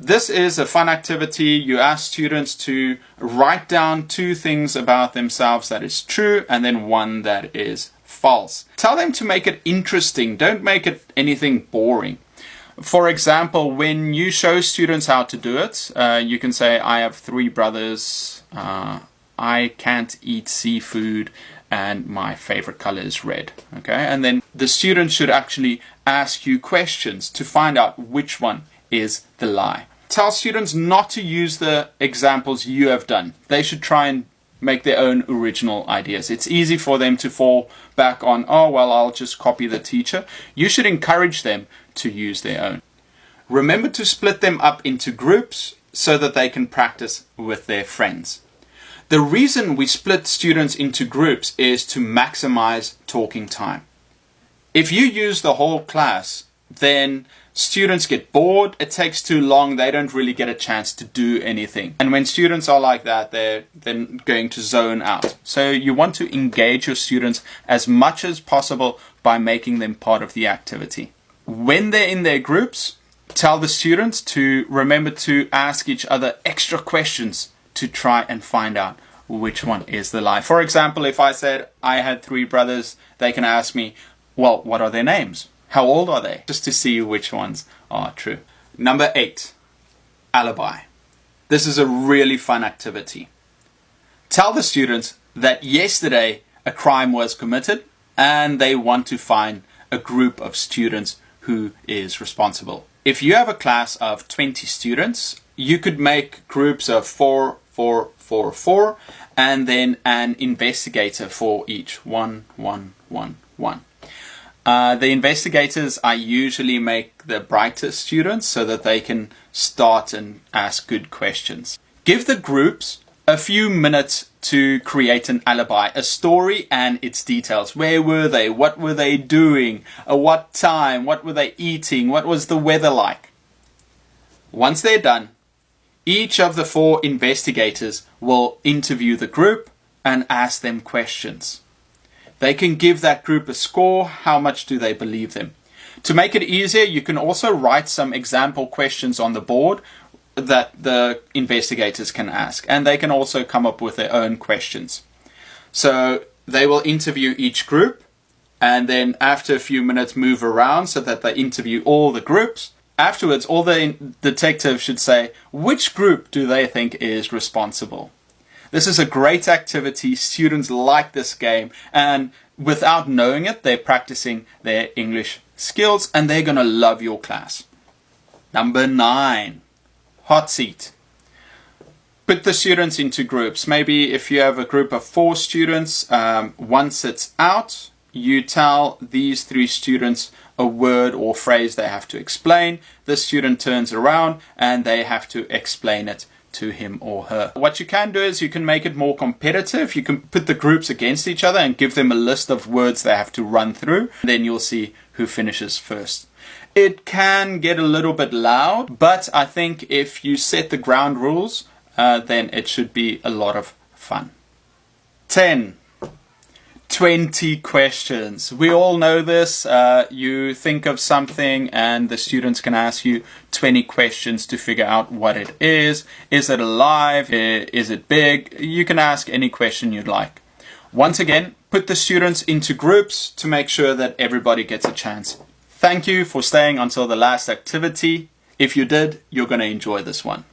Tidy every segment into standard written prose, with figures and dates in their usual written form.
This is a fun activity. You ask students to write down 2 things about themselves that is true and then 1 that is false. Tell them to make it interesting. Don't make it anything boring. For example, when you show students how to do it, you can say, I have 3 brothers, I can't eat seafood, and my favorite color is red. Okay, and then the students should actually ask you questions to find out which one is the lie. Tell students not to use the examples you have done. They should try and make their own original ideas. It's easy for them to fall back on, oh, well, I'll just copy the teacher. You should encourage them to use their own. Remember to split them up into groups so that they can practice with their friends. The reason we split students into groups is to maximize talking time. If you use the whole class, then students get bored, it takes too long, they don't really get a chance to do anything. And when students are like that, they're then going to zone out. So you want to engage your students as much as possible by making them part of the activity. When they're in their groups, tell the students to remember to ask each other extra questions to try and find out which one is the lie. For example, if I said I had 3 brothers, they can ask me, well, what are their names? How old are they? Just to see which ones are true. Number 8, alibi. This is a really fun activity. Tell the students that yesterday a crime was committed and they want to find a group of students who is responsible. If you have a class of 20 students, you could make groups of 4, 4, 4, 4, and then an investigator for each. 1, 1, 1, 1. The investigators, I usually make the brightest students so that they can start and ask good questions. Give the groups a few minutes to create an alibi, a story and its details. Where were they? What were they doing? At what time? What were they eating? What was the weather like? Once they're done, each of the 4 investigators will interview the group and ask them questions. They can give that group a score. How much do they believe them? To make it easier, you can also write some example questions on the board that the investigators can ask. And they can also come up with their own questions. So they will interview each group and then after a few minutes move around so that they interview all the groups. Afterwards, all the detectives should say, which group do they think is responsible? This is a great activity. Students like this game, and without knowing it, they're practicing their English skills and they're going to love your class. Number 9, hot seat. Put the students into groups. Maybe if you have a group of 4 students, one sits out. You tell these 3 students a word or phrase they have to explain. The student turns around and they have to explain it to him or her. What you can do is you can make it more competitive. You can put the groups against each other and give them a list of words they have to run through. Then you'll see who finishes first. It can get a little bit loud, but I think if you set the ground rules, then it should be a lot of fun. 10. 20 questions. We all know this. You think of something and the students can ask you 20 questions to figure out what it is. Is it alive? Is it big? You can ask any question you'd like. Once again, put the students into groups to make sure that everybody gets a chance. Thank you for staying until the last activity. If you did, you're going to enjoy this one.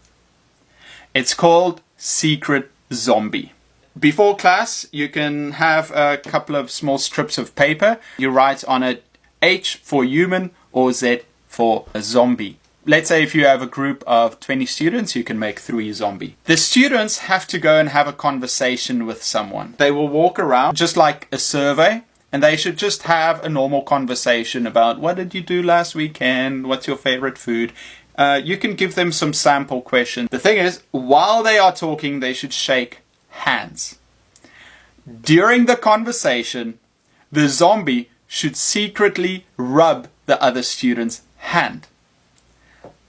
It's called Secret Zombie. Before class, you can have a couple of small strips of paper. You write on it H for human or Z for a zombie. Let's say if you have a group of 20 students, you can make 3 zombie. The students have to go and have a conversation with someone. They will walk around just like a survey, and they should just have a normal conversation about what did you do last weekend? What's your favorite food? You can give them some sample questions. The thing is, while they are talking, they should shake hands. During the conversation, the zombie should secretly rub the other student's hand.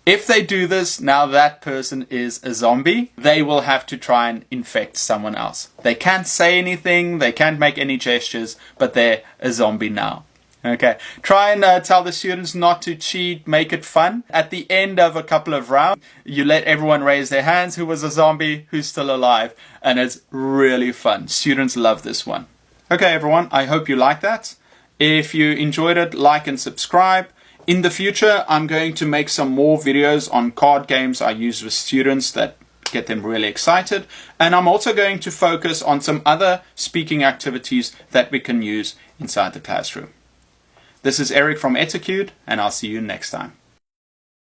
If they do this, now that person is a zombie. They will have to try and infect someone else. They can't say anything, they can't make any gestures, but they're a zombie now. Okay, try and tell the students not to cheat, make it fun. At the end of a couple of rounds, you let everyone raise their hands who was a zombie, who's still alive, and it's really fun. Students love this one. Okay, everyone, I hope you like that. If you enjoyed it, like and subscribe. In the future, I'm going to make some more videos on card games I use with students that get them really excited. And I'm also going to focus on some other speaking activities that we can use inside the classroom. This is Eric from Etacute, and I'll see you next time.